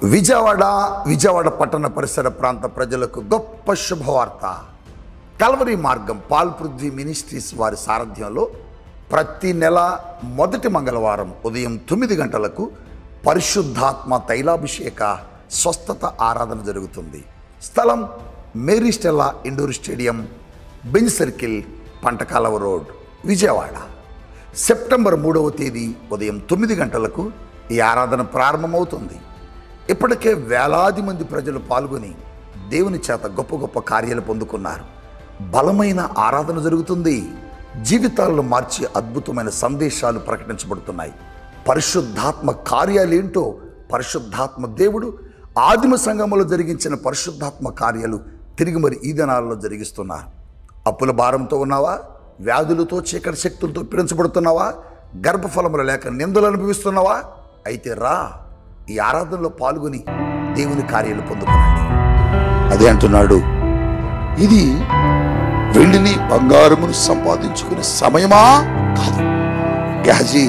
విజయవాడ పట్టణ పరిసర ప్రాంత ప్రజలకు గొప్ప శుభవార్త. కల్వరి మార్గం పాల్ పృథ్వీ మినిస్ట్రీస్ వారి సారథ్యంలో ప్రతి నెల మొదటి మంగళవారం ఉదయం 9 గంటలకు పరిశుద్ధాత్మ తైలాభిషేక స్వస్థత ఆరాధన జరుగుతుంది. స్థలం Mary Stella indoor stadium, Benz circle, Pantakaluva road, Vijayawada. September 3వ తేదీ ఉదయం 9 గంటలకు ఈ ఆరాధన ప్రారంభమవుతుంది. ఇప్పటికే వేలాది మంది ప్రజలు పాల్గొని దేవుని చేత గొప్ప గొప్ప కార్యాలు పొందుకున్నారు. బలమైన ఆరాధన జరుగుతుంది. జీవితాలను మార్చి అద్భుతమైన సందేశాలు ప్రకటించబడుతున్నాయి. పరిశుద్ధాత్మ కార్యాలేంటో పరిశుద్ధాత్మ దేవుడు ఆదిమ సంఘములో జరిగించిన పరిశుద్ధాత్మ కార్యాలు తిరిగి మరి ఈ దినాల్లో జరిగిస్తున్నారు. అప్పుల భారంతో ఉన్నావా? వ్యాధులతో చీకటి శక్తులతో పీడించబడుతున్నావా? గర్భఫలములు లేక నిందలు అనుభవిస్తున్నావా? అయితే రా, ఈ ఆరాధనలో పాల్గొని దేవుని కార్యాలు పొందుకోనండి. అదే అంటున్నాడు, ఇది వెండిని బంగారమును సంపాదించుకునే సమయమా కాదు. గెహజీ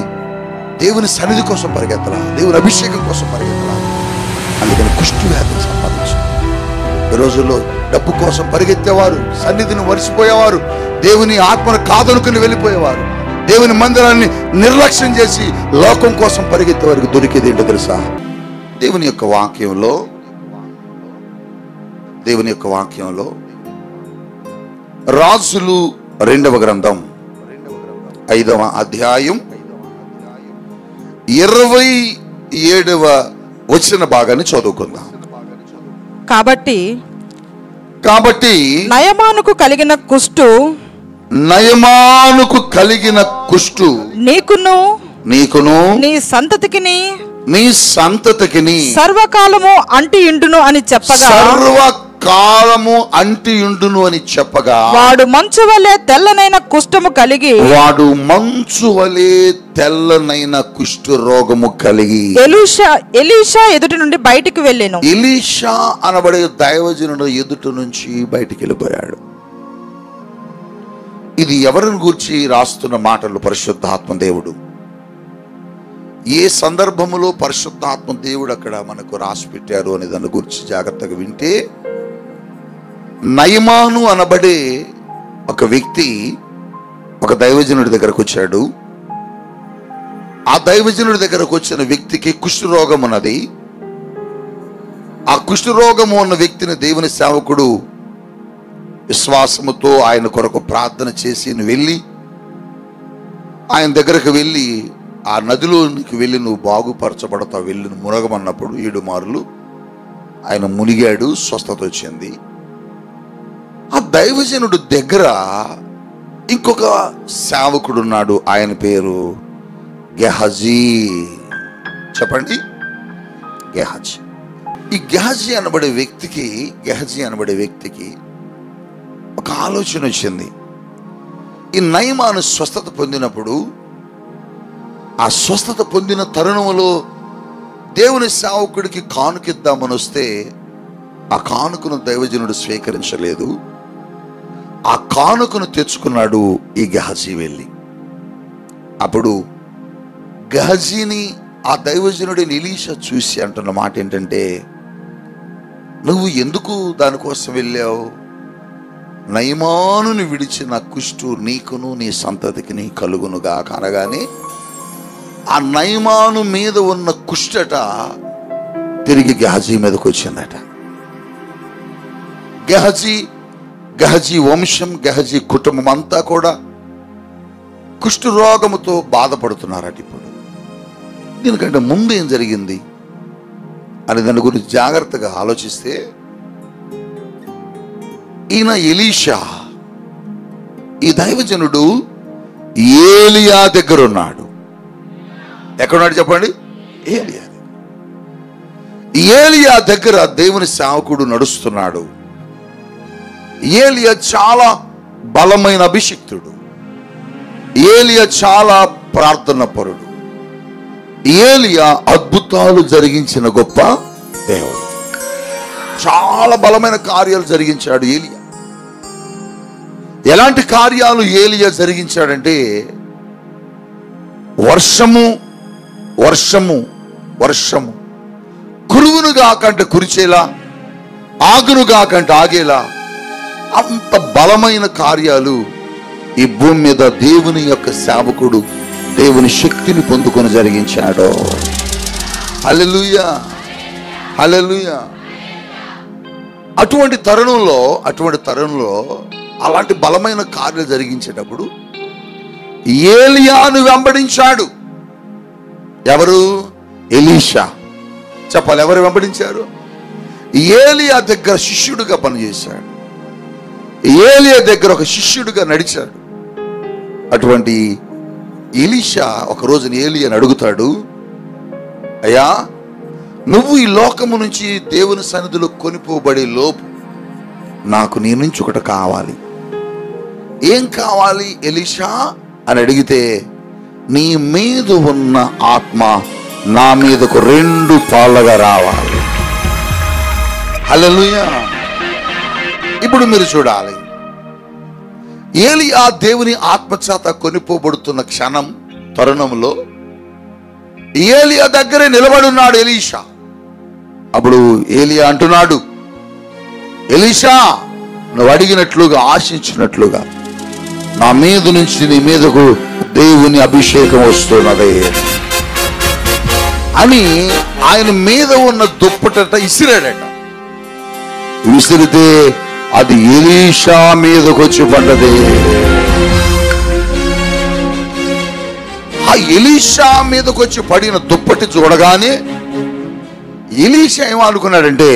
దేవుని సన్నిధి కోసం పరిగెత్తలా, దేవుని అభిషేకం కోసం పరిగెత్తలా. అందుకని కుష్టి వ్యాధిని సంపాదించు. ఈ రోజుల్లో డబ్బు కోసం పరిగెత్తేవారు, సన్నిధిని మరిచిపోయేవారు, దేవుని ఆత్మను కాదనుకుని వెళ్ళిపోయేవారు, దేవుని మందిరాన్ని నిర్లక్ష్యం చేసి లోకం కోసం పరిగెత్తే వారికి దొరికేది ఏంటో తెలుసా? దేవుని యొక్క వాక్యంలో రాజులు 2వ గ్రంథం 5వ అధ్యాయం 27వ వచన భాగాన్ని చదువుకుందాం. కాబట్టి నయమానుకు కలిగిన కుష్టు నీకును నీ సంతతికిని సర్వకాలము అంటియుండును అని చెప్పగా వాడు మంచు వలె తెల్లనైన కుష్టు రోగము కలిగి ఎలీషా ఎదుటి నుండి బయటికి వెళ్ళెను. ఎలీషా అనబడే దైవజనుడు ఎదుటి నుంచి బయటికి వెళ్ళిపోయాడు. ఇది ఎవరిని గూర్చి రాస్తున్న మాటలు? పరిశుద్ధాత్మ దేవుడు. ఏ సందర్భములో పరిశుద్ధాత్మ దేవుడు అక్కడ మనకు రాసి పెట్టారు అనే దాని గురించి జాగ్రత్తగా వింటే, నయమాను అనబడే ఒక వ్యక్తి ఒక దైవజనుడి దగ్గరకు వచ్చాడు. ఆ దైవజనుడి దగ్గరకు వచ్చిన వ్యక్తికి కుష్ఠరోగం ఉన్నది. ఆ కుష్ఠరోగము ఉన్న వ్యక్తిని దేవుని సేవకుడు విశ్వాసముతో ఆయన కొరకు ప్రార్థన చేసి వెళ్ళి ఆయన దగ్గరకు వెళ్ళి, ఆ నదిలోనికి వెళ్ళి నువ్వు బాగుపరచబడతావు, వెళ్ళి మునగమన్నప్పుడు 7 మార్లు ఆయన మునిగాడు. స్వస్థత వచ్చింది. ఆ దైవజనుడు దగ్గర ఇంకొక సేవకుడు ఉన్నాడు. ఆయన పేరు గెహజీ. చెప్పండి, గెహజీ. ఈ గెహజీ అనబడే వ్యక్తికి ఒక ఆలోచన వచ్చింది. ఈ నయమాను స్వస్థత పొందినప్పుడు, ఆ స్వస్థత పొందిన తరుణంలో దేవుని సేవకుడికి కానుకిద్దామని వస్తే ఆ కానుకను దైవజనుడు స్వీకరించలేదు. ఆ కానుకను తెచ్చుకున్నాడు ఈ గెహజీ వెళ్ళి. అప్పుడు గెహజీని ఆ దైవజనుడిని ఎలీషా చూసి అంటున్న మాట ఏంటంటే, నువ్వు ఎందుకు దానికోసం వెళ్ళావు? నయమానుని విడిచిన కుష్టు నీకును నీ సంతతికి కలుగునుగా అనగానే ఆ నయమాను మీద ఉన్న కుష్టట తిరిగి గెహజీ మీదకి వచ్చిందట. గెహజీ వంశం, గెహజీ కుటుంబం అంతా కూడా కుష్టు రోగముతో బాధపడుతున్నారట. ఇప్పుడు దీనికంటే ముందు ఏం జరిగింది అని దాని గురించి జాగ్రత్తగా ఆలోచిస్తే, ఈయన ఎలీషా, ఈ దైవజనుడు ఏలియా దగ్గర ఉన్నాడు. ఎక్కడున్నాడు చెప్పండి? ఏలియా దగ్గర దేవుని సేవకుడు నడుస్తున్నాడు. ఏలియా చాలా బలమైన అభిషిక్తుడు. ఏలియా చాలా ప్రార్థన పరుడు. ఏలియా అద్భుతాలు జరిగించిన గొప్ప దేవుడు. చాలా బలమైన కార్యాలు జరిగించాడు ఏలియా. ఎలాంటి కార్యాలు ఏలియా జరిగించాడంటే, వర్షము కురువును కుడిగాకంటే కురిచేలా, ఆగునుగాకంటే ఆగేలా అంత బలమైన కార్యాలు ఈ భూమి మీద దేవుని యొక్క సేవకుడు దేవుని శక్తిని పొందుకొని జరిగించాడు. హల్లెలూయా, హల్లెలూయా. అటువంటి తరుణంలో అలాంటి బలమైన కార్యాలు జరిగించేటప్పుడు ఏలియాను వెంబడించాడు. ఎవరు? ఎలీషా. చెప్పాలి, ఎవరు వెంబడించారు? ఏలియా దగ్గర శిష్యుడిగా పనిచేశాడు. ఏలియా దగ్గర ఒక శిష్యుడిగా నడిచాడు. అటువంటి ఎలీషా ఒక రోజున ఏలియాని అడుగుతాడు, అయ్యా, నువ్వు ఈ లోకము నుంచి దేవుని సన్నిధిలో కొనిపోబడే లోపు నాకు నీ నుంచి ఒకటి కావాలి. ఏం కావాలి ఎలీషా అని అడిగితే, నీ మీద ఉన్న ఆత్మ నా మీదకు 2 పాళ్ళగా రావాలి. హల్లెలూయా. ఇప్పుడు మీరు చూడాలి, ఏలియా దేవుని ఆత్మచేత కొనిపోబడుతున్న తరుణంలో ఏలియా దగ్గరే నిలబడున్నాడు ఎలీషా. అప్పుడు ఏలియా అంటున్నాడు, ఎలీషా, నువ్వు అడిగినట్లుగా ఆశించినట్లుగా నా మీద నుంచి నీ మీదకు దేవుని అభిషేకం వస్తున్నదే అని ఆయన మీద ఉన్న దుప్పటట ఇసిరాడట. విసిరితే అది ఎలీషా మీదకు వచ్చి పడ్డది. ఆ ఎలీషా మీదకు వచ్చి పడిన దుప్పటి చూడగానే ఎలీషా ఏమనుకున్నాడంటే,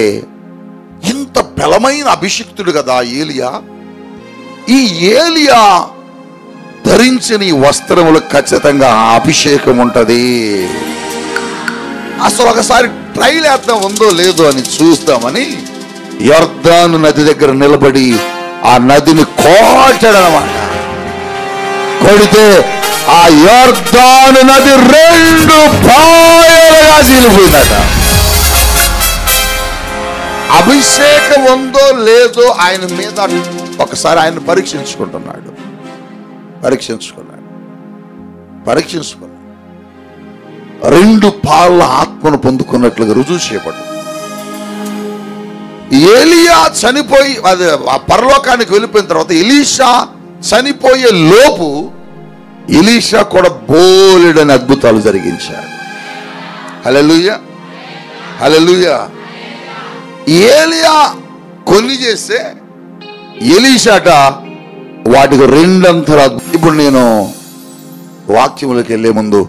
ఇంత బలమైన అభిషిక్తుడు కదా ఏలియా, ఈ ఏలియా ధరించిన ఈ వస్త్రములు ఖచ్చితంగా అభిషేకం ఉంటది, అసలు ఒకసారి ట్రైల్ వేద్దాం ఉందో లేదో అని చూస్తామని యొర్దాను నది దగ్గర నిలబడి ఆ నదిని కోటాడనమాట. కొడితే ఆ యొర్దాను నది 2 పాయలుగా చీలిపోయిందట. అభిషేకం ఉందో లేదో ఆయన మీద ఒకసారి ఆయన పరీక్షించుకున్నాడు. 2 పాళ్ళ ఆత్మను పొందుకున్నట్లుగా రుజువు చేయబడ్డాడు. ఏలియా చనిపోయి ఆ పరలోకానికి వెళ్ళిపోయిన తర్వాత ఎలీషా చనిపోయే లోపు ఎలీషా కూడా బోలెడని అద్భుతాలు జరిగించాడు. హల్లెలూయా, హల్లెలూయా. ఏలియా కొన్ని చేస్తే ఎలీషాట వాటికి 2 అంతలు. ఇప్పుడు నేను వాక్యములకు వెళ్ళే ముందు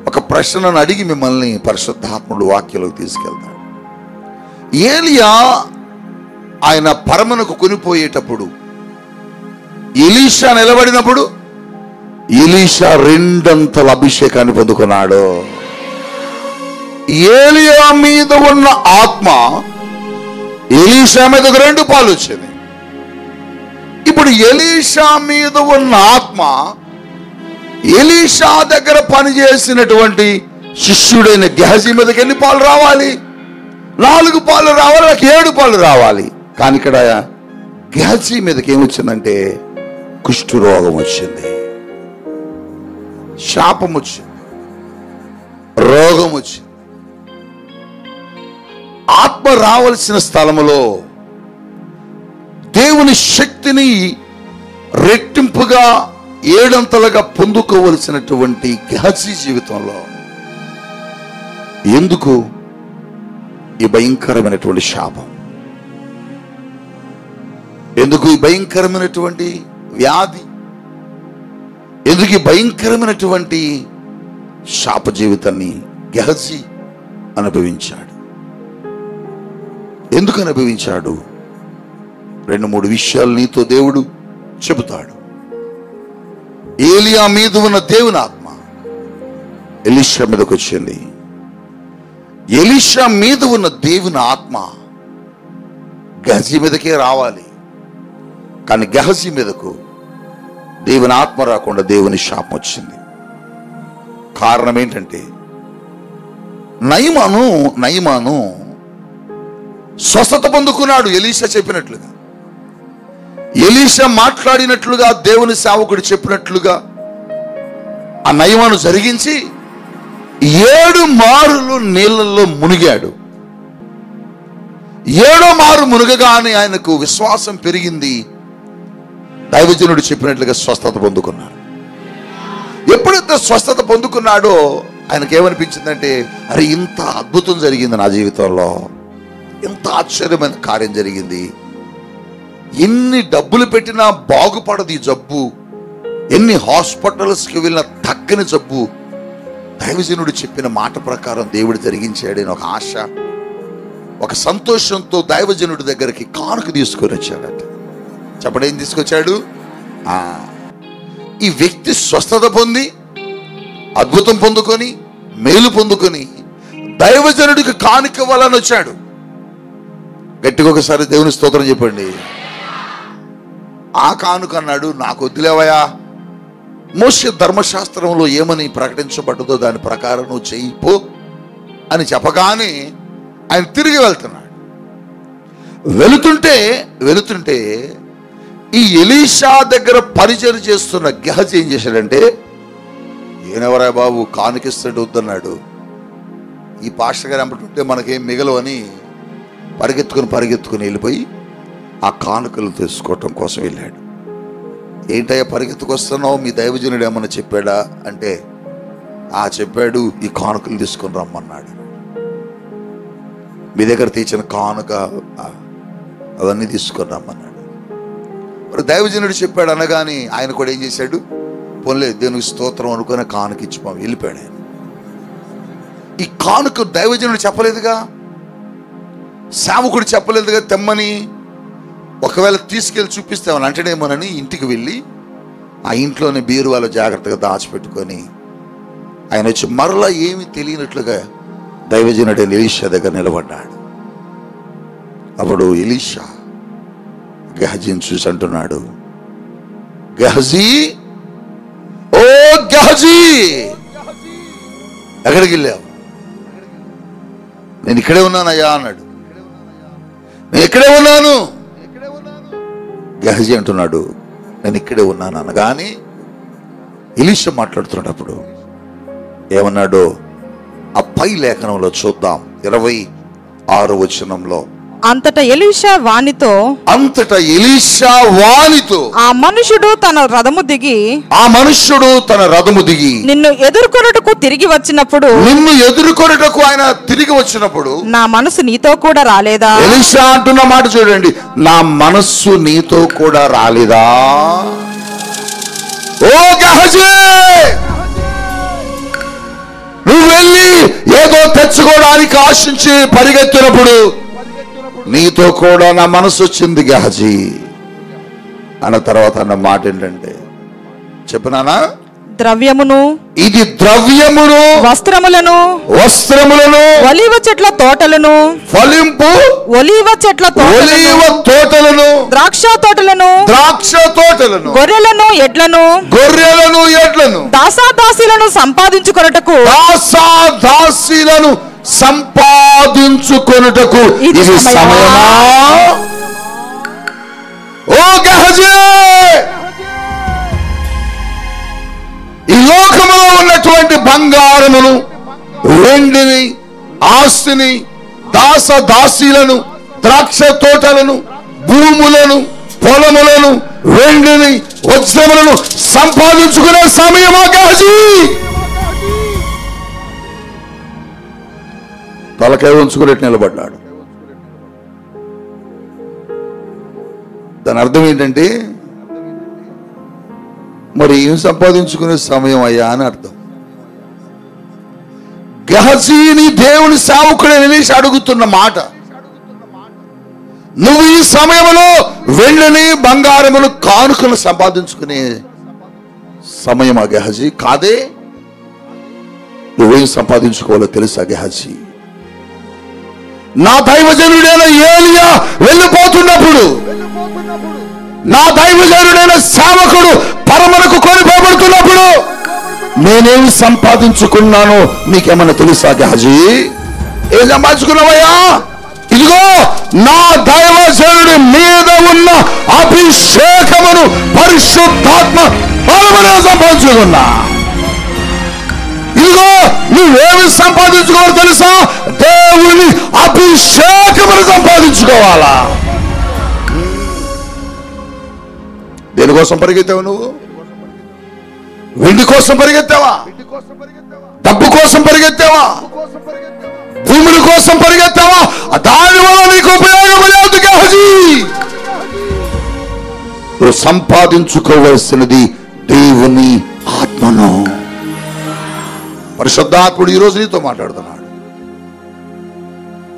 ఒక ప్రశ్నను అడిగి మిమ్మల్ని పరిశుద్ధాత్ముడు వాక్యంలోకి తీసుకెళ్తాడు. ఏలియా ఆయన పరమునకు కొనిపోయేటప్పుడు ఎలీషా నిలబడినప్పుడు ఎలీషా 2 అంతల అభిషేకాన్ని పొందుకున్నాడు. ఏలియా మీద ఉన్న ఆత్మ ఎలీషా మీదకు 2 పాలు వచ్చింది. ఇప్పుడు ఎలీషా మీద ఉన్న ఆత్మ ఎలీషా దగ్గర పనిచేసినటువంటి శిష్యుడైన గెహజీ మీదకి ఎన్ని పాలు రావాలి? 4 పాలు రావాలి, 7 పాలు రావాలి. కానీ ఇక్కడ గెహజీ మీదకి ఏమొచ్చిందంటే కుష్ఠు రోగం వచ్చింది, శాపం వచ్చింది, రోగం వచ్చింది. ఆత్మ రావలసిన స్థలములో దేవుని శక్తిని రెట్టింపుగా 7 అంతలుగా పొందుకోవలసినటువంటి గెహజీ జీవితంలో ఎందుకు ఈ భయంకరమైనటువంటి శాపం? ఎందుకు ఈ భయంకరమైనటువంటి వ్యాధి? ఎందుకు ఈ భయంకరమైనటువంటి శాప జీవితాన్ని గెహజీ అనుభవించాడు? ఎందుకు అనుభవించాడు? 2-3 విషయాలు నీతో దేవుడు చెబుతాడు. ఏలియా మీద ఉన్న దేవుని ఆత్మ ఎలీషా మీదకి వచ్చింది. ఎలీషా మీద ఉన్న దేవుని ఆత్మ గెహజీ మీదకే రావాలి. కానీ గెహజీ మీదకు దేవుని ఆత్మ రాకుండా దేవుని శాపం వచ్చింది. కారణం ఏంటంటే నయమాను స్వస్థత పొందుకున్నాడు. ఎలీషా చెప్పినట్లుగా, ఎలీషా మాట్లాడినట్లుగా, దేవుని సేవకుడు చెప్పినట్లుగా ఆ నయమాను జరిగించి 7 మారులు నీళ్ళల్లో మునిగాడు. 7వ మారు మునగగానే ఆయనకు విశ్వాసం పెరిగింది. దైవజనుడు చెప్పినట్లుగా స్వస్థత పొందుకున్నాడు. ఎప్పుడైతే స్వస్థత పొందుకున్నాడో ఆయనకు ఏమనిపించిందంటే, అరే ఇంత అద్భుతం జరిగింది నా జీవితంలో, ఇంత ఆశ్చర్యమైన కార్యం జరిగింది, ఎన్ని డబ్బులు పెట్టినా బాగుపడదు ఈ జబ్బు, ఎన్ని హాస్పిటల్స్కి వెళ్ళిన తగ్గని జబ్బు దైవజనుడు చెప్పిన మాట ప్రకారం దేవుడు జరిగించాడని ఒక ఆశ, ఒక సంతోషంతో దైవజనుడి దగ్గరికి కానుక తీసుకొని వచ్చాడట. చెప్పండి, ఏం తీసుకొచ్చాడు? ఈ వ్యక్తి స్వస్థత పొంది, అద్భుతం పొందుకొని, మేలు పొందుకొని దైవజనుడికి కానుక ఇవ్వాలని వచ్చాడు. గట్టిగా ఒకసారి దేవుని స్తోత్రం చెప్పండి. ఆ కానుక అన్నాడు, నాకు వద్దులేవయా, మోషే ధర్మశాస్త్రంలో ఏమని ప్రకటించబడ్డదో దాని ప్రకారం నువ్వు చెయ్యిపో అని చెప్పగానే ఆయన తిరిగి వెళ్తున్నాడు. వెళుతుంటే ఈ ఎలీషా దగ్గర పరిచయం చేస్తున్న గెహజీ ఏం చేశాడంటే, ఈయనెవరా బాబు కానుకిస్తాడు వద్దన్నాడు, ఈ పాస్టర్ గారు ఎంపటుంటే మనకేం మిగలవని పరిగెత్తుకుని వెళ్ళిపోయి ఆ కానుకలు తీసుకోవటం కోసం వెళ్ళాడు. ఏంటయ్యా పరిగెత్తుకొస్తున్నావు, మీ దైవజనుడు ఏమన్నా చెప్పాడా అంటే, చెప్పాడు, ఈ కానుకలు తీసుకొని రమ్మన్నాడు. మీ దగ్గర తీసిన కానుక అవన్నీ తీసుకొని రమ్మన్నాడు. మరి దైవజనుడు చెప్పాడు అనగానే ఆయన కూడా ఏం చేశాడు, పోన్లే దేవునికి స్తోత్రం అనుకుని కానుక ఇచ్చి వెళ్ళిపోయాడు ఆయన. ఈ కానుక దైవజనుడు చెప్పలేదుగా, సేవకుడు చెప్పలేదుగా తెమ్మని. ఒకవేళ తీసుకెళ్ళి చూపిస్తామని అంటేనేమోనని ఇంటికి వెళ్ళి ఆ ఇంట్లోనే బీరువాలో జాగ్రత్తగా దాచిపెట్టుకొని ఆయన వచ్చి మరలా ఏమీ తెలియనట్లుగా దైవజనుడు ఎలీషా దగ్గర నిలబడ్డాడు. అప్పుడు ఎలీషా గెహజీని చూసి అంటున్నాడు, గెహజీ, ఓ గెహజీ, ఎక్కడికి వెళ్ళావు? నేను ఇక్కడే ఉన్నానయ్యా అన్నాడు. నేను ఇక్కడే ఉన్నాను. గెహజీ అంటున్నాడు, నేను ఇక్కడే ఉన్నాను అనగానే ఎలీషా మాట్లాడుతున్నప్పుడు ఏమన్నాడో ఆ పై లేఖనంలో చూద్దాం. 26వ వచనంలో, అంతటా ఎలీషా వానితో ఆ మనుషుడు తన రథము దిగి నిన్ను ఎదుర్కొనుటకు ఆయన తిరిగి వచ్చినప్పుడు నా మనసు నీతో కూడా రాలేదా? ఎలీషా అంటున్న మాట చూడండి, నా మనస్సు నీతో కూడా రాలేదా? ఓ గెహజీ, నువ్వు వెళ్ళి ఏదో తెచ్చుకోవడానికి ఆశించి పరిగెత్తినప్పుడు నీతో కూడా నా మనసు వచ్చింది గెహజీ అన్న తర్వాత అన్న మాట ఏంటంటే, చెప్పనానా, ఇది ద్రవ్యమును వస్త్రములను ఒలీవ చెట్ల తోటలను ఒలీవ తోటలను ద్రాక్ష తోటలను గొర్రెలను ఎడ్లను దాసాదాసీలను సంపాదించుకొనుటకు ఇది సమయమా? ఓ గెహజీ, ఈ లోకములో ఉన్నటువంటి బంగారమును, వెండిని, ఆస్తిని, దాసదాసీలను, ద్రాక్ష తోటలను, భూములను, పొలములను, వెండిని, వజ్రములను సంపాదించుకునే సమయమా గెహజీ? తలకాయ ఉంచుకునేట్టు నిలబడ్డాడు. దాని అర్థం ఏంటంటే, మరి ఏం సంపాదించుకునే సమయం అయ్యా అని అర్థం. గెహజీని దేవుని సేవకుడు ఎలీషా అడుగుతున్న మాట, నువ్వు ఈ సమయంలో వెండిని, బంగారములు, కానుకలు సంపాదించుకునే సమయమా గెహజీ? కాదే. నువ్వేం సంపాదించుకోవాలో తెలుసా గెహజీ? నా దైవజనుడైన ఏలియా వెళ్ళిపోతున్నప్పుడు, నా దైవజనుడైన సేవకుడు పరమనకు కొనిపోబడుతున్నప్పుడు నేనేమి సంపాదించుకున్నానో నీకేమన్నా తెలుసా గెహజీ? ఏం సంపాదించుకున్నావయ్యా? ఇదిగో నా దైవజనుడి మీద ఉన్న అభిషేకమును, పరిశుద్ధాత్మ బలమును సంపాదించుకున్నా. ఇదిగో నువ్వేమి సంపాదించుకోవాలో తెలుసా? దేవుని అభిషేకమును సంపాదించుకోవాలా? దేనికోసం పరిగెత్తావు నువ్వు? వెండి కోసం పరిగెత్తావా? డబ్బు కోసం పరిగెత్తావా? భూముల కోసం పరిగెత్తావా? దానివల్ల నీకు ఉపయోగం లేదు గెహజీ. నువ్వు సంపాదించుకోవలసినది దేవుని ఆత్మను. పరిశుద్ధాత్ముడు ఈరోజు నీతో మాట్లాడుతున్నాడు.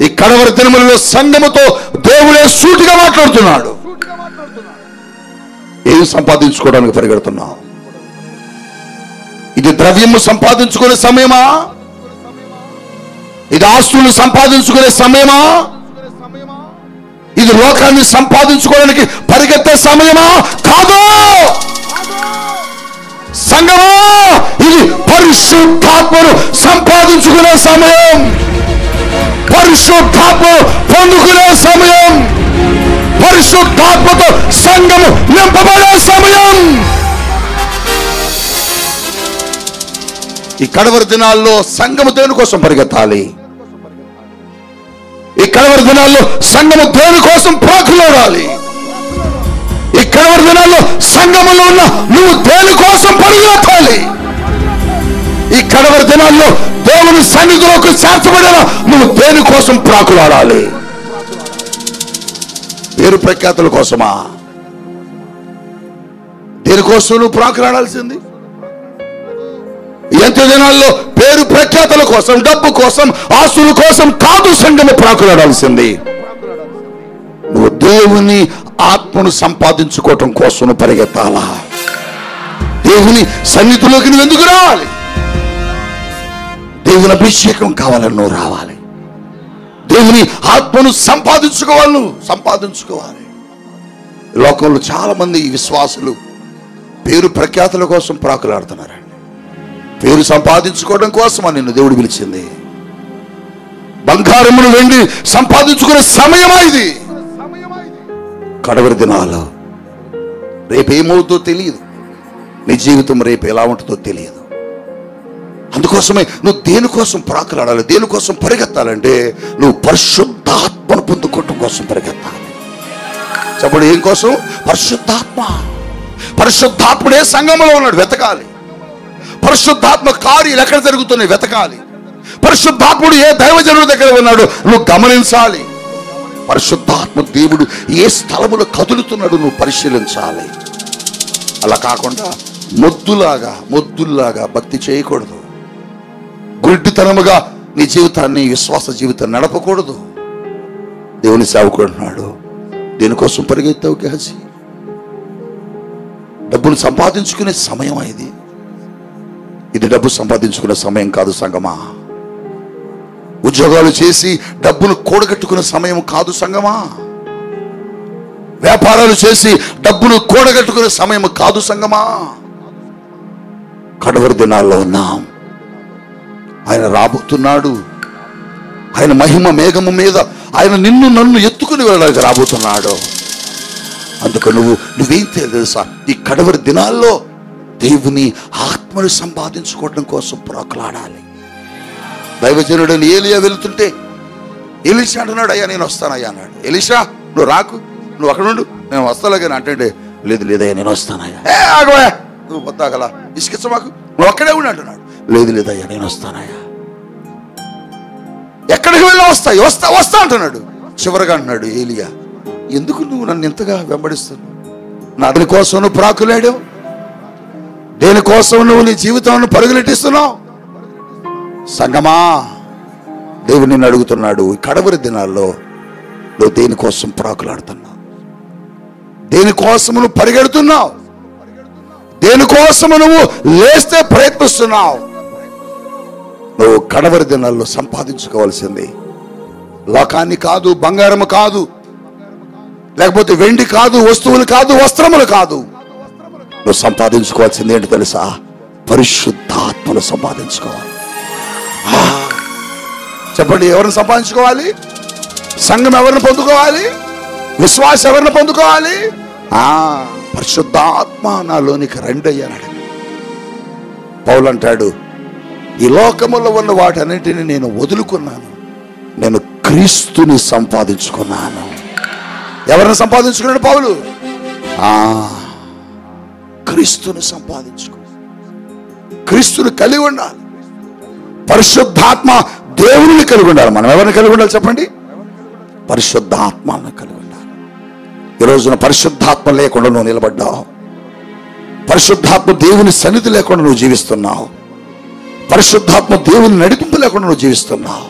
ఈ కడవరి దినములలో సంఘముతో దేవుడే సూటిగా మాట్లాడుతున్నాడు. ఏం సంపాదించుకోవడానికి పరిగెడుతున్నావు? ఇది ద్రవ్యము సంపాదించుకునే సమయమా? ఇది ఆస్తులు సంపాదించుకునే సమయమా? ఇది లోకాన్ని సంపాదించుకోవడానికి పరిగెత్తే సమయమా? కాదు సంఘమా, ఇది పరిశుద్ధాత్మను సంపాదించుకునే సమయం, పరిశుద్ధాత్మ పొందుకునే సమయం, పరిశుద్ధాత్మతో సంఘము నింపబడే సమయం. ఈ కడవరి దినాల్లో సంఘము దేని కోసం పరిగెత్తాలి? ఈ కడవరి దినాల్లో సంఘము దేని కోసం ప్రాకులాడాలి? ఈ కడవరి దినాల్లో సంఘములో ఉన్న నువ్వు దేని కోసం పరిగెత్తాలి? ఈ కడవరి దినాల్లో దేవుని సన్నిధిలోకి చేర్చబడిన నువ్వు దేని కోసం ప్రాకులాడాలి? పేరు ప్రఖ్యాతుల కోసమా? దేనికోసం నువ్వు ప్రాకులాడాల్సింది? ఎంత దినాల్లో పేరు ప్రఖ్యాతుల కోసం, డబ్బు కోసం, ఆస్తుల కోసం కాదు సంఘము ప్రాకులాడాల్సింది. నువ్వు దేవుని ఆత్మను సంపాదించుకోవటం కోసం పరిగెత్తాలా? దేవుని సన్నిధిలోకి నువ్వు ఎందుకు రావాలి? దేవుని అభిషేకం కావాలని నువ్వు రావాలి. దేవుని ఆత్మను సంపాదించుకోవాలి. నువ్వు సంపాదించుకోవాలి. లోకంలో చాలా మంది విశ్వాసులు పేరు ప్రఖ్యాతుల కోసం ప్రాకులాడుతున్నారండి. పేరు సంపాదించుకోవడం కోసం నిన్ను దేవుడు పిలిచింది. బంగారమును వెండి సంపాదించుకునే సమయమా ఇది? కడవరి దినాలు. రేపేమవుతుందో తెలియదు. నీ జీవితం రేపు ఎలా ఉంటుందో తెలియదు. అందుకోసమే నువ్వు దేనికోసం ప్రాకులాడాలి, దేనికోసం పరిగెత్తాలంటే నువ్వు పరిశుద్ధాత్మను పొందుకోవటం కోసం పరిగెత్తాలి. చెప్పండి, ఏం కోసం? పరిశుద్ధాత్మ. పరిశుద్ధాత్ముడే సంఘంలో ఉన్నాడు, వెతకాలి. పరిశుద్ధాత్మ కార్యాలు ఎక్కడ జరుగుతున్నాయి, వెతకాలి. పరిశుద్ధాత్ముడు ఏ దైవజనుడి దగ్గర ఉన్నాడు నువ్వు గమనించాలి. పరిశుద్ధాత్మ దేవుడు ఏ స్థలములో కదులుతున్నాడు నువ్వు పరిశీలించాలి. అలా కాకుండా మొద్దుల్లాగా భక్తి చేయకూడదు. గుడ్డితనముగా నీ జీవితాన్ని, విశ్వాస జీవితాన్ని నడపకూడదు. దేవుని సేవకుడున్నాడు, దేనికోసం పరిగెత్తావు గెహజీ? డబ్బును సంపాదించుకునే సమయం ఇది. ఇది డబ్బు సంపాదించుకునే సమయం కాదు సంగమా. ఉద్యోగాలు చేసి డబ్బును కూడగట్టుకునే సమయం కాదు సంగమా. వ్యాపారాలు చేసి డబ్బును కూడగట్టుకునే సమయం కాదు సంగమా. కడవరి దినాల్లో ఉన్నాం. ఆయన రాబోతున్నాడు. ఆయన మహిమ మేఘము మీద ఆయన నిన్ను నన్ను ఎత్తుకుని వెళ్ళడానికి రాబోతున్నాడు. అందుకు నువ్వేం తెలుసా? ఈ కడవరి దినాల్లో దేవుని ఆత్మను సంపాదించుకోవడం కోసం ప్రాకులాడాలి. దైవజనుడని ఏలియా వెళ్తుంటే ఎలీషా అంటున్నాడు, అయ్యా నేను వస్తానయ్యా అన్నాడు. ఎలీషా నువ్వు రాకు, నువ్వు అక్కడ ఉండు, నేను వస్తాలాగాని అంటే లేదయ్యా నేను వస్తానయ్యా. ఆగవా, నువ్వు వద్దాగలా ఇసుకిచ్చ మాకు, నువ్వు అక్కడే ఉండి అంటున్నాడు. లేదయ్యా నేను వస్తానయ్యా. ఎక్కడికి వెళ్ళి వస్తా అంటున్నాడు. చివరిగా అంటున్నాడు ఏలియా, ఎందుకు నువ్వు నన్ను ఇంతగా వెంబడిస్తున్నావు? నా దానికోసం నువ్వు ప్రాకులాడావు, దేనికోసం నువ్వు నీ జీవితాన్ని పరుగులెట్టిస్తున్నావు? సంగమా, దేవుడు నిన్ను అడుగుతున్నాడు, ఈ కడవరి దినాల్లో నువ్వు దేనికోసం ప్రాకులాడుతున్నావు? దేనికోసం నువ్వు పరిగెడుతున్నావు? దేనికోసం నువ్వు లేస్తే ప్రయత్నిస్తున్నావు? నువ్వు కడవరి దినాల్లో సంపాదించుకోవాల్సింది లోకాన్ని కాదు, బంగారము కాదు, లేకపోతే వెండి కాదు, వస్తువులు కాదు, వస్త్రములు కాదు. నువ్వు సంపాదించుకోవాల్సింది ఏంటి తెలుసా? పరిశుద్ధాత్మను సంపాదించుకోవాలి. చెప్పండి, ఎవరిని సంపాదించుకోవాలి? సంఘం ఎవరిని పొందుకోవాలి? విశ్వాసం ఎవరిని పొందుకోవాలి? పరిశుద్ధాత్మ నాలోనికి రండి అయ్యాడు. పౌలు అంటాడు, ఈ లోకములో ఉన్న వాటన్నిటిని నేను వదులుకున్నాను, నేను క్రీస్తుని సంపాదించుకున్నాను. ఎవరిని సంపాదించుకున్నాడు పౌలు? క్రీస్తుని సంపాదించుకో. క్రీస్తుని కలిగి ఉండాలి. పరిశుద్ధాత్మ దేవుని కలిగి ఉండాలి. మనం ఎవరిని కలిగి ఉండాలి చెప్పండి? పరిశుద్ధాత్మను కలిగి ఉండాలి. ఈ రోజున పరిశుద్ధాత్మ లేకుండా నువ్వు నిలబడ్డావు. పరిశుద్ధాత్మ దేవుని సన్నిధి లేకుండా నువ్వు జీవిస్తున్నావు. పరిశుద్ధాత్మ దేవుని నడిపింపు లేకుండా నువ్వు జీవిస్తున్నావు.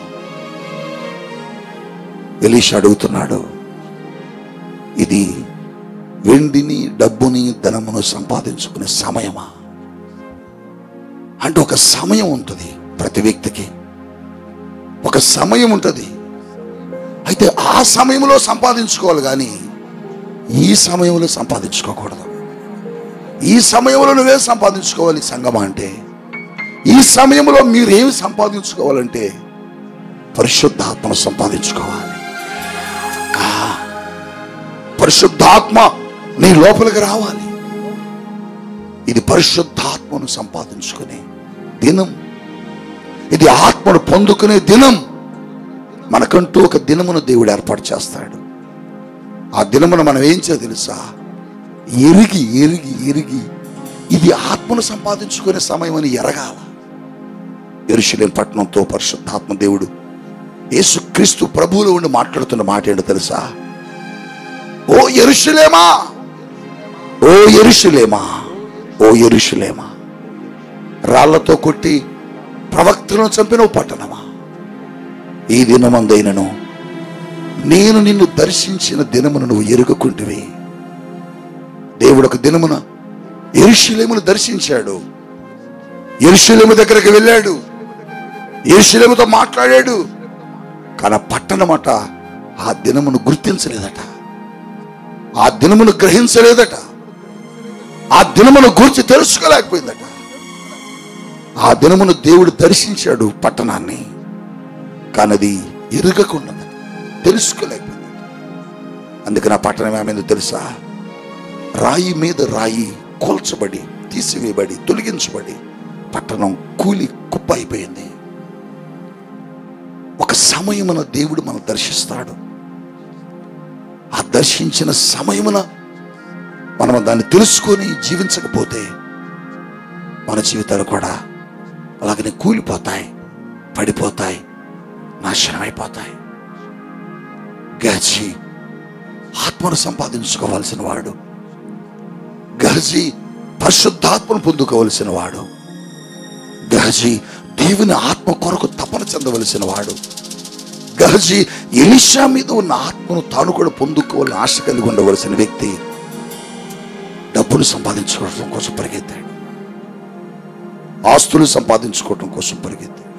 ఎలీషా అడుగుతున్నాడు, ఇది వెండిని, డబ్బుని, ధనమును సంపాదించుకునే సమయమా? అంటే ఒక సమయం ఉంటుంది ప్రతి వ్యక్తికి, ఒక సమయం ఉంటుంది. అయితే ఆ సమయంలో సంపాదించుకోవాలి, కానీ ఈ సమయంలో సంపాదించుకోకూడదు. ఈ సమయంలో నువ్వే సంపాదించుకోవాలి సంగమా అంటే, ఈ సమయంలో మీరేమి సంపాదించుకోవాలంటే పరిశుద్ధాత్మను సంపాదించుకోవాలి. పరిశుద్ధాత్మ నీ లోపలికి రావాలి. ఇది పరిశుద్ధాత్మను సంపాదించుకునే దినం. ఇది ఆత్మను పొందుకునే దినం. మనకంటూ ఒక దినమును దేవుడు ఏర్పాటు చేస్తాడు. ఆ దినమును మనం ఏం చేయాలి తెలుసా? ఎరిగి ఎరిగి ఎరిగి ఇది ఆత్మను సంపాదించుకునే సమయం అని ఎరగాల. యెరూషలేము పట్టణంతో పరిశుద్ధాత్మ దేవుడు యేసుక్రీస్తు ప్రభువులో ఉండి మాట్లాడుతున్న మాట ఏంటో తెలుసా? ఓ యెరూషలేమా, ఓ యెరూషలేమా, ఓ యెరూషలేమా, రాళ్లతో కొట్టి ప్రవక్తలను చంపిన పట్టణమా, ఈ దినమందైనను నేను నిన్ను దర్శించిన దినమును నువ్వు ఎరుగకుంటివి. దేవుడు ఒక దినమున యెరూషలేమును దర్శించాడు. యెరూషలేము దగ్గరికి వెళ్ళాడు. యెరూషలేముతో మాట్లాడాడు. కానీ పట్టణమట ఆ దినమును గుర్తించలేదట, ఆ దినమును గ్రహించలేదట, ఆ దినమును గురించి తెలుసుకోలేకపోయిందట. ఆ దినమును దేవుడు దర్శించాడు పట్టణాన్ని, కానీ అది ఎరుగకుండా తెలుసుకోలేకపోయింది. అందుకని ఆ పట్టణం ఏమైందో తెలుసా? రాయి మీద రాయి కూల్చబడి, తీసివేయబడి, తొలగించబడి పట్టణం కూలి కుప్ప అయిపోయింది. ఒక సమయమున దేవుడు మనం దర్శిస్తాడు. ఆ దర్శించిన సమయమున మనం దాన్ని తెలుసుకొని జీవించకపోతే మన జీవితాలు కూడా అలాగనే కూలిపోతాయి, పడిపోతాయి, నాశనం అయిపోతాయి. గహజీ ఆత్మను సంపాదించుకోవాల్సిన వాడు. గహజీ పరిశుద్ధాత్మను పొందుకోవలసిన వాడు. గహజీ దేవుని ఆత్మ కొరకు తపన చెందవలసిన వాడు. గహజీ ఎలీషా మీద ఉన్న ఆత్మను తాను కూడా పొందుకోవాలని ఆశ కలిగి ఉండవలసిన వ్యక్తి. డబ్బులు సంపాదించుకోవడం కోసం పరిగెత్తాడు, ఆస్తులు సంపాదించుకోవడం కోసం పరిగెత్తాడు,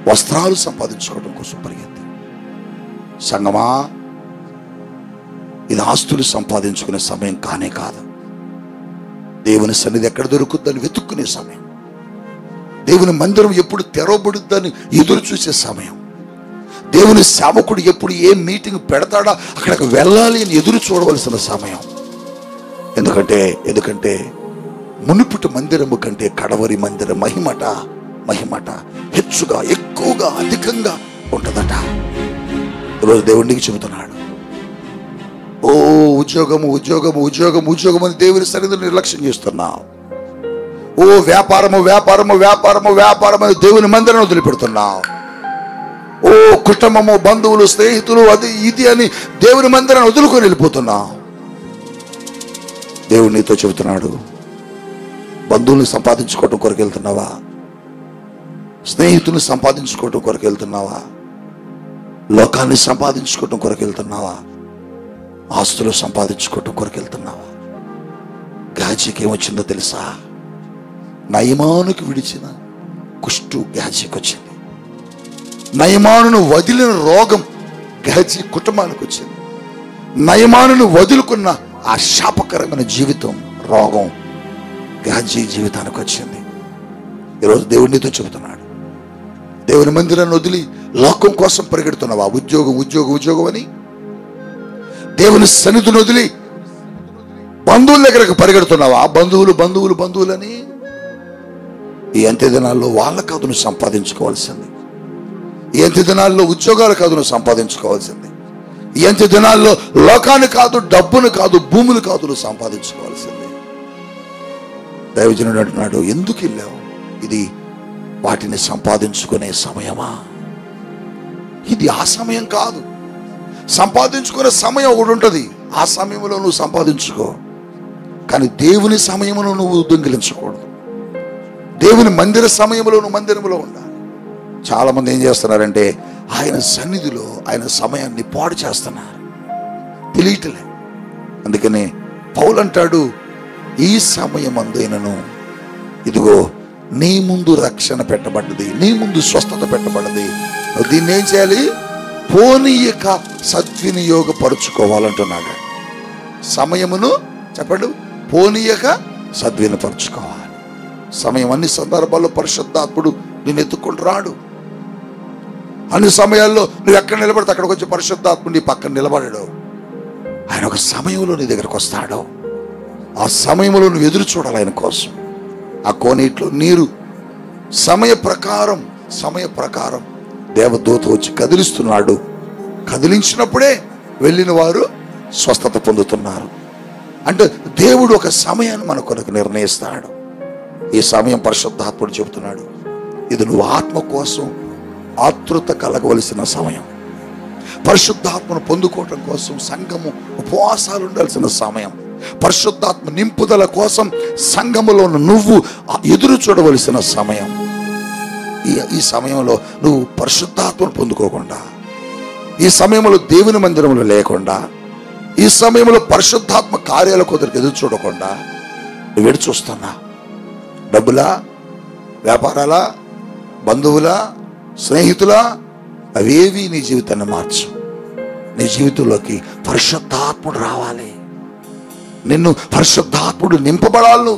వస్త్రాలు సంపాదించుకోవడం కోసం పరిగెత్తాడు. సంగమా, ఇది ఆస్తులు సంపాదించుకునే సమయం కానే కాదు. దేవుని సన్నిధి ఎక్కడ దొరుకుద్దని వెతుక్కునే సమయం. దేవుని మందిరం ఎప్పుడు తెరవబడుద్దని ఎదురు చూసే సమయం. దేవుని సేవకుడు ఎప్పుడు ఏ మీటింగ్ పెడతాడా అక్కడికి వెళ్ళాలి అని ఎదురు చూడవలసిన సమయం. ఎందుకంటే మునుపుటి మందిరము కంటే కడవరి మందిర మహిమట హెచ్చుగా, ఎక్కువగా, అధికంగా ఉంటుందట. ఈరోజు దేవుడికి చెబుతున్నాడు, ఓ ఉద్యోగము ఉద్యోగము ఉద్యోగము ఉద్యోగం అని దేవుని సన్నిధిని నిర్లక్ష్యం చేస్తున్నావు. ఓ వ్యాపారము వ్యాపారము వ్యాపారము వ్యాపారం అని దేవుని మందిరాన్ని వదిలిపెడుతున్నావు. ఓ కుటుంబము, బంధువులు, స్నేహితులు, అది ఇది అని దేవుని మందిరాన్ని వదులుకొని వెళ్ళిపోతున్నావు. దేవుడు నీతో చెబుతున్నాడు, బంధువుల్ని సంపాదించుకోవటం కొరకు వెళ్తున్నావా? స్నేహితుల్ని సంపాదించుకోవటం కొరకు వెళ్తున్నావా? లోకాన్ని సంపాదించుకోవటం కొరకు వెళ్తున్నావా? ఆస్తులు సంపాదించుకోవటం కొరకు వెళ్తున్నావా? గహజీకి ఏమొచ్చిందో తెలుసా? నయమానుకి విడిచిన కుష్టు గహజీకి వచ్చింది. నయమానును వదిలిన రోగం గహజీ కుటుంబానికి వచ్చింది. నయమానును వదులుకున్న ఆ శాపకరమైన జీవితం, రోగం గహజీ జీవితానికి వచ్చింది. ఈరోజు దేవుడితో చెబుతున్నాడు, దేవుని మందిరాన్ని వదిలి లోకం కోసం పరిగెడుతున్నావా? ఉద్యోగం ఉద్యోగం ఉద్యోగం అని దేవుని సన్నిధిని వదిలి బంధువుల దగ్గరకు పరిగెడుతున్నావా? బంధువులు బంధువులు బంధువులని. ఈ అంత్య దినాల్లో వాళ్ళ కాదు నువ్వు సంపాదించుకోవాల్సింది, ఈ అంత్య దినాల్లో ఉద్యోగాలు కాదు నువ్వు సంపాదించుకోవాల్సింది. ఈ అంత్య దినాల్లో లోకాన్ని కాదు, డబ్బును కాదు, భూములు కాదు నువ్వు సంపాదించుకోవాల్సింది. దైవజనుడు అంటున్నాడు, ఎందుకు వెళ్ళావు? ఇది వాటిని సంపాదించుకునే సమయమా? ఇది ఆ సమయం కాదు. సంపాదించుకునే సమయం ఒకటి ఉంటుంది, ఆ సమయంలో నువ్వు సంపాదించుకో. కానీ దేవుని సమయంలో నువ్వు దొంగిలించకూడదు. దేవుని మందిర సమయంలో నువ్వు మందిరంలో ఉండాలి. చాలా మంది ఏం చేస్తున్నారంటే ఆయన సన్నిధిలో ఆయన సమయాన్ని పాడు చేస్తున్నారు, తెలియటలే. అందుకనే పౌలు అంటాడు, ఈ సమయం అందైనను ఇదిగో నీ ముందు రక్షణ పెట్టబడ్డది, నీ ముందు స్వస్థత పెట్టబడ్డది. దీన్ని ఏం చేయాలి? పోనీయక సద్వినియోగపరుచుకోవాలంటున్నాడు. సమయమును చెప్పండి, పోనీయక సద్వినియోగపరుచుకోవాలి. సమయం అన్ని సందర్భాల్లో పరిశుద్ధాత్ముడు నేను ఎత్తుకుంటూ రాడు. అన్ని సమయాల్లో నువ్వు ఎక్కడ నిలబడితే అక్కడికి వచ్చి పరిశుద్ధాత్ముడు నీ పక్కన నిలబడడు. ఆయన ఒక సమయంలో నీ దగ్గరకు వస్తాడు. ఆ సమయంలో నువ్వు ఎదురు చూడాలి ఆయన కోసం. ఆ కోనేట్లో నీరు సమయ ప్రకారం దేవదూత వచ్చి కదిలిస్తున్నాడు. కదిలించినప్పుడే వెళ్ళిన వారు స్వస్థత పొందుతున్నారు. అంటే దేవుడు ఒక సమయాన్ని మన కొరకు నిర్ణయిస్తాడు. ఈ సమయం పరిశుద్ధాత్ముడు చెబుతున్నాడు, ఇది నువ్వు ఆత్మ కోసం ఆతృత కలగవలసిన సమయం. పరిశుద్ధాత్మను పొందుకోవటం కోసం సంఘము ఉపవాసాలు ఉండాల్సిన సమయం. పరిశుద్ధాత్మ నింపుదల కోసం సంఘములో నువ్వు ఎదురు చూడవలసిన సమయం. ఈ సమయంలో నువ్వు పరిశుద్ధాత్మను పొందుకోకుండా, ఈ సమయంలో దేవుని మందిరంలో లేకుండా, ఈ సమయంలో పరిశుద్ధాత్మ కార్యాల కొరకు ఎదురు చూడకుండా నువ్వు ఎదురు చూస్తున్నా. డబ్బులా, వ్యాపారాలా, బంధువులా, స్నేహితులా, అవేవి నీ జీవితాన్ని మార్చు. నీ జీవితంలోకి పరిశుద్ధాత్ముడు రావాలి. నిన్ను పరిశుద్ధాత్ముడు నింపబడాలి.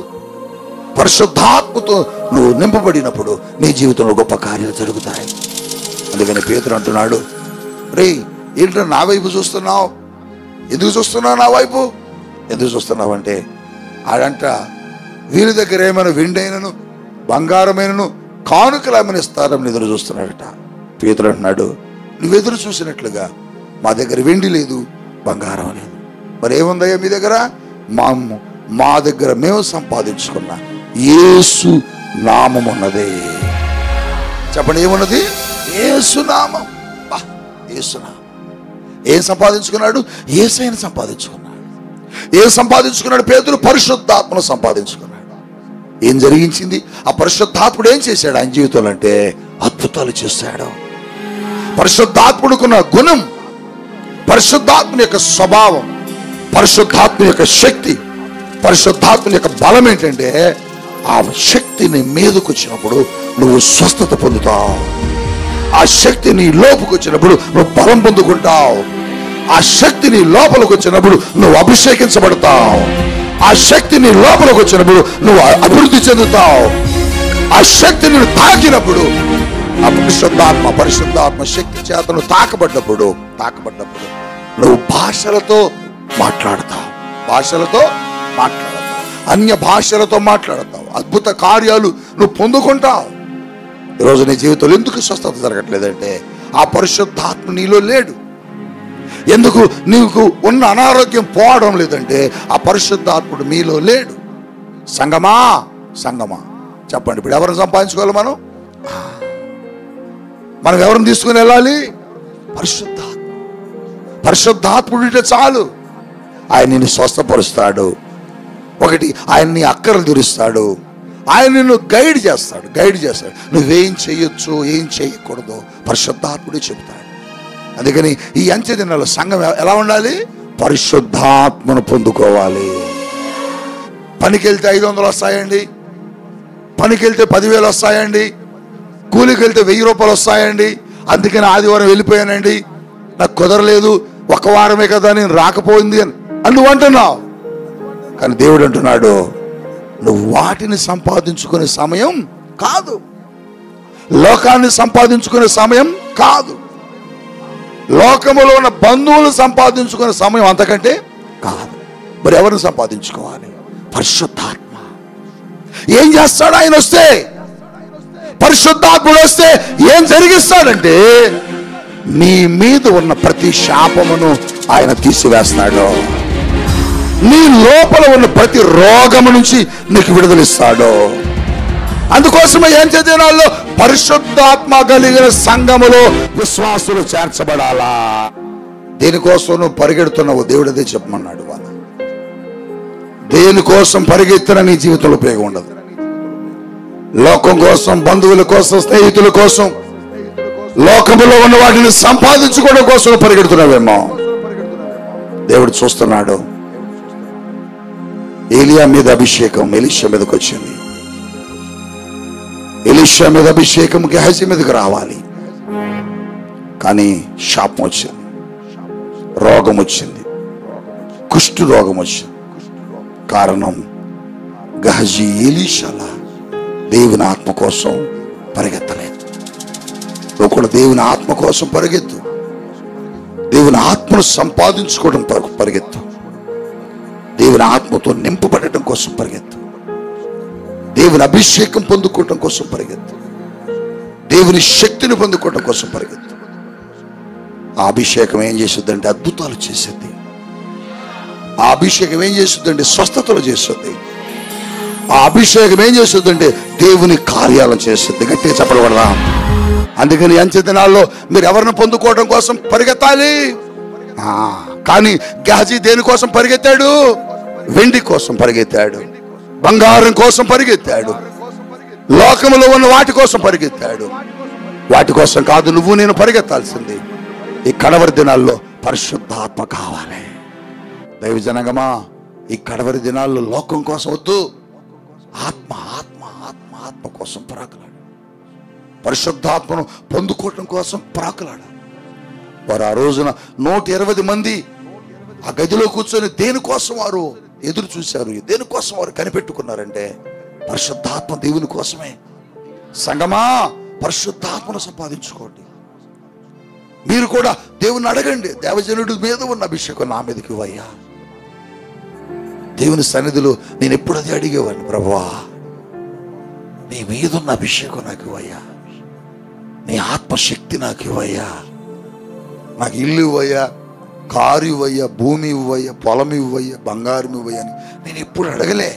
పరిశుద్ధాత్మతో నువ్వు నింపబడినప్పుడు నీ జీవితంలో గొప్ప కార్యాలు జరుగుతాయి. అందుకని పేతురు అంటున్నాడు, రే ఏంటో నా వైపు చూస్తున్నావు? ఎందుకు చూస్తున్నావు నా వైపు? ఎందుకు చూస్తున్నావు అంటే ఆడంట వీరి దగ్గర ఏమైనా వెండైనను బంగారమైనను కానుకలేమని ఇస్తారని ఎదురు చూస్తున్నాడట. పేతురు అంటున్నాడు, నువ్వు ఎదురు చూసినట్లుగా మా దగ్గర వెండి లేదు, బంగారం లేదు. మరి ఏముందయ్యా మీ దగ్గర? మా దగ్గర మేము సంపాదించుకున్న యేసు నామం ఉన్నదే. చెప్పండి, ఏమున్నది? యేసు నామం. యేసు నామం. ఏం సంపాదించుకున్నాడు? యేసయ్యను సంపాదించుకున్నాడు. ఏం సంపాదించుకున్నాడు? పేతురు పరిశుద్ధాత్మను సంపాదించుకున్నాడు. ఏం జరిగించింది? ఆ పరిశుద్ధాత్ముడు ఏం చేశాడు ఆయన జీవితంలో అంటే అద్భుతాలు చేశాడు. పరిశుద్ధాత్ముడుకున్న గుణం, పరిశుద్ధాత్ముని యొక్క స్వభావం, పరిశుద్ధాత్ముని యొక్క శక్తి, పరిశుద్ధాత్ముని యొక్క బలం ఏంటంటే ఆ శక్తిని మీదకు వచ్చినప్పుడు నువ్వు స్వస్థత పొందుతావు. ఆ శక్తి నీ లోపుకు వచ్చినప్పుడు నువ్వు బలం పొందుకుంటావు. ఆ శక్తి నీ లోపలికి వచ్చినప్పుడు నువ్వు అభిషేకించబడతావు. ఆ శక్తి నీ లోపలికి వచ్చినప్పుడు నువ్వు అభివృద్ధి చెందుతావు. ఆ శక్తి నిన్ను తాకినప్పుడు, ఆ పరిశుద్ధాత్మ శక్తి చేత నువ్వు తాకబడ్డప్పుడు నువ్వు భాషలతో మాట్లాడతావు. అన్య భాషలతో మాట్లాడతావు. అద్భుత కార్యాలు నువ్వు పొందుకుంటావు. ఈరోజు నీ జీవితంలో ఎందుకు స్వస్థత జరగట్లేదంటే ఆ పరిశుద్ధాత్మ నీలో లేడు. ఎందుకు నీకు ఉన్న అనారోగ్యం పోవడం లేదంటే ఆ పరిశుద్ధాత్ముడు మీలో లేడు. సంగమా చెప్పండి, ఇప్పుడు ఎవరిని సంపాదించుకోవాలి? మనం ఎవరిని తీసుకుని వెళ్ళాలి? పరిశుద్ధాత్ముడు ఉంటే చాలు. ఆయన నిన్ను స్వస్థపరుస్తాడు. ఒకటి, ఆయన నీ అక్కరలు తీరుస్తాడు. ఆయన నిన్ను గైడ్ చేస్తాడు. నువ్వేం చేయొచ్చు, ఏం చేయకూడదు పరిశుద్ధాత్ముడే చెబుతాడు. అందుకని ఈ అంత్య దినాల్లో సంఘం ఎలా ఉండాలి? పరిశుద్ధాత్మను పొందుకోవాలి. పనికి వెళ్తే 500 వస్తాయండి, పనికి వెళ్తే 10,000 వస్తాయండి, కూలికి వెళ్తే 1000 రూపాయలు వస్తాయండి. అందుకని ఆదివారం వెళ్ళిపోయానండి, నాకు కుదరలేదు, ఒక వారమే కదా నేను రాకపోయింది అని నువ్వు అంటున్నావు. కానీ దేవుడు అంటున్నాడు, నువ్వు వాటిని సంపాదించుకునే సమయం కాదు, లోకాన్ని సంపాదించుకునే సమయం కాదు, లోకములో ఉన్న బంధువులు సంపాదించుకునే సమయం అంతకంటే కాదు. మరి ఎవరిని సంపాదించుకోవాలి? పరిశుద్ధాత్మ. ఏం చేస్తాడు ఆయన వస్తే? పరిశుద్ధాత్ముడు వస్తే ఏం జరిగిస్తాడంటే నీ మీద ఉన్న ప్రతి శాపమును ఆయన తీసివేస్తాడు. నీ లోపల ఉన్న ప్రతి రోగము నుంచి నీకు విడుదలిస్తాడు. అందుకోసమే ఏం చదివినాల్లో పరిశుద్ధాత్మ కలిగిన సంఘములో విశ్వాసులు చేర్చబడాలా. దేనికోసం నువ్వు పరిగెడుతున్నావు? దేవుడు అదే చెప్పమన్నాడు. వాళ్ళ దేనికోసం పరిగెత్తిన నీ జీవితంలో ఉపయోగం ఉండదు. లోకం కోసం, బంధువుల కోసం, స్నేహితుల కోసం, లోకములో ఉన్న వాటిని సంపాదించుకోవడం కోసం పరిగెడుతున్నావేమో. దేవుడు చూస్తున్నాడు. ఏలియా మీద అభిషేకం ఎలీషా మీదకి వచ్చింది. ఎలీషా మీద అభిషేకం గెహజీ మీదకి రావాలి, కానీ శాపం వచ్చింది, రోగం వచ్చింది, కుష్టు రోగం వచ్చింది. కారణం గెహజీ ఎలీషాలా దేవుని ఆత్మ కోసం పరిగెత్తలేదు. నువ్వు కూడా దేవుని ఆత్మ కోసం పరిగెత్తు. దేవుని ఆత్మను సంపాదించుకోవడం పరిగెత్తు. దేవుని ఆత్మతో నింపబడటం కోసం పరిగెత్తు. దేవుని అభిషేకం పొందుకోవటం కోసం పరిగెత్తు. దేవుని శక్తిని పొందుకోవటం కోసం పరిగెత్తు. ఆ అభిషేకం ఏం చేస్తుందంటే అద్భుతాలు చేస్తుంది. ఆ అభిషేకం ఏం చేస్తుందంటే స్వస్థతలు చేస్తుంది. ఆ అభిషేకం ఏం చేస్తుందంటే దేవుని కార్యాలను చేస్తుంది. గట్టిగా చెప్పబడదా? అందుకని అంచెదినాల్లో మీరు ఎవరిని పొందుకోవడం కోసం పరిగెత్తాలి. కానీ గెహజీ దేనికోసం పరిగెత్తాడు? వెండి కోసం పరిగెత్తాడు, బంగారం కోసం పరిగెత్తాడు, లోకములో ఉన్న వాటి కోసం పరిగెత్తాడు. వాటి కోసం కాదు నువ్వు నేను పరిగెత్తాల్సింది. ఈ కడవరి దినాల్లో పరిశుద్ధాత్మ కావాలి. దైవజనగమా, ఈ కడవరి దినాల్లో లోకం కోసం వద్దు, ఆత్మ ఆత్మ ఆత్మ ఆత్మ కోసం ప్రాకులాడు. పరిశుద్ధాత్మను పొందుకోవటం కోసం ప్రాకులాడు. వారు ఆ రోజున 120 మంది ఆ గదిలో కూర్చొని దేనికోసం వారు ఎదురు చూశారు, దేనికోసం వారు కనిపెట్టుకున్నారంటే పరిశుద్ధాత్మ దేవుని కోసమే. సంగమా, పరిశుద్ధాత్మను సంపాదించుకోండి. మీరు కూడా దేవుని అడగండి, దేవజనుడి మీద ఉన్న అభిషేకం నా మీదకి ఇవ్వయ్యా. దేవుని సన్నిధిలో నేను ఎప్పుడు అది అడిగేవాడిని, ప్రభువా నీ మీద ఉన్న అభిషేకం నాకు ఇవ్వయ్యా, నీ ఆత్మశక్తి నాకు ఇవ్వయ్యా, నాకు ఇల్లు ఇవ్వయ్యా, కారు ఇవ్వయ్యా, భూమి ఇవ్వయ్యా, పొలం ఇవ్వయ్యా, బంగారం ఇవ్వయ్యా అని నేను ఎప్పుడు అడగలే.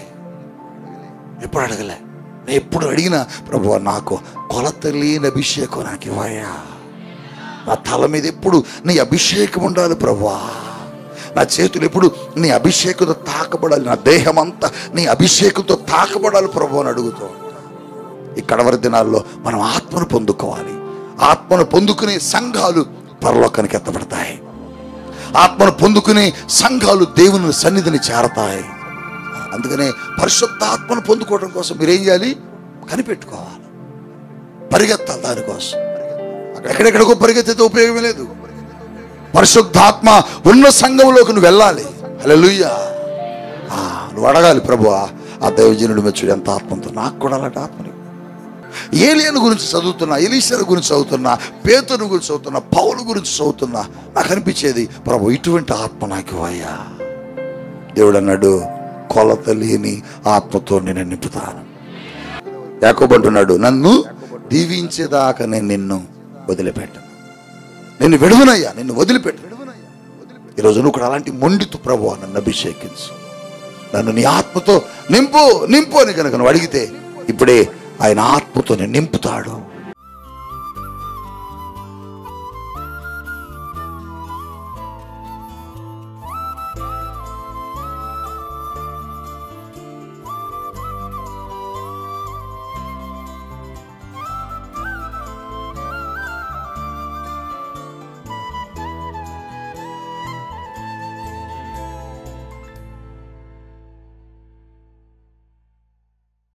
నేను ఎప్పుడు అడిగినా ప్రభువా నాకు కొలత లేని అభిషేకం నాకు ఇవ్వయ్యా, నా తల మీద ఎప్పుడు నీ అభిషేకం ఉండాలి ప్రభువా, నా చేతులు ఎప్పుడు నీ అభిషేకంతో తాకబడాలి, నా దేహం అంతా నీ అభిషేకంతో తాకబడాలి ప్రభు అని అడుగుతూ ఉంటాం. ఈ కడవరి దినాల్లో మనం ఆత్మను పొందుకోవాలి. ఆత్మను పొందుకునే సంఘాలు పరలోకానికి ఎత్తబడతాయి. ఆత్మను పొందుకునే సంఘాలు దేవుని సన్నిధిని చేరతాయి. అందుకనే పరిశుద్ధాత్మను పొందుకోవడం కోసం మీరేం చేయాలి? కనిపెట్టుకోవాలి, పరిగెత్తాలి. దానికోసం ఎక్కడెక్కడికో పరిగెత్తితే ఉపయోగమే లేదు. పరిశుద్ధాత్మ ఉన్న సంఘంలోకి నువ్వు వెళ్ళాలి. హల్లెలూయా. నువ్వు అడగాలి, ప్రభువా ఆ దైవజనుడి మెచ్చుడు ఎంత ఆత్మతో, నాకు కూడా అలాంటి ఆత్మని. ఏలియాను గురించి చదువుతున్నా, ఎలీషా గురించి చదువుతున్నా, పేతురు గురించి చదువుతున్నా, పౌలు గురించి చదువుతున్నా, నాకు అనిపించేది ప్రభు ఇటువంటి ఆత్మ నాకు ఇవ్వయ్యా. దేవుడు అన్నాడు, కొలత లేని ఆత్మతో నేను నింపుతాను. యాకోబు అంటున్నాడు, నన్ను దీవించేదాకా నేను నిన్ను వదిలిపెట్టను, నిన్ను విడువనయ్యా, నిన్ను వదిలిపెట్టు. ఈరోజు నువ్వు కూడా అలాంటి మొండితో ప్రభువా నన్ను అభిషేకించు, నన్ను నీ ఆత్మతో నింపు నింపు అని కనుక నువ్వు అడిగితే ఇప్పుడే ఆయన ఆత్మతో నింపుతాడు.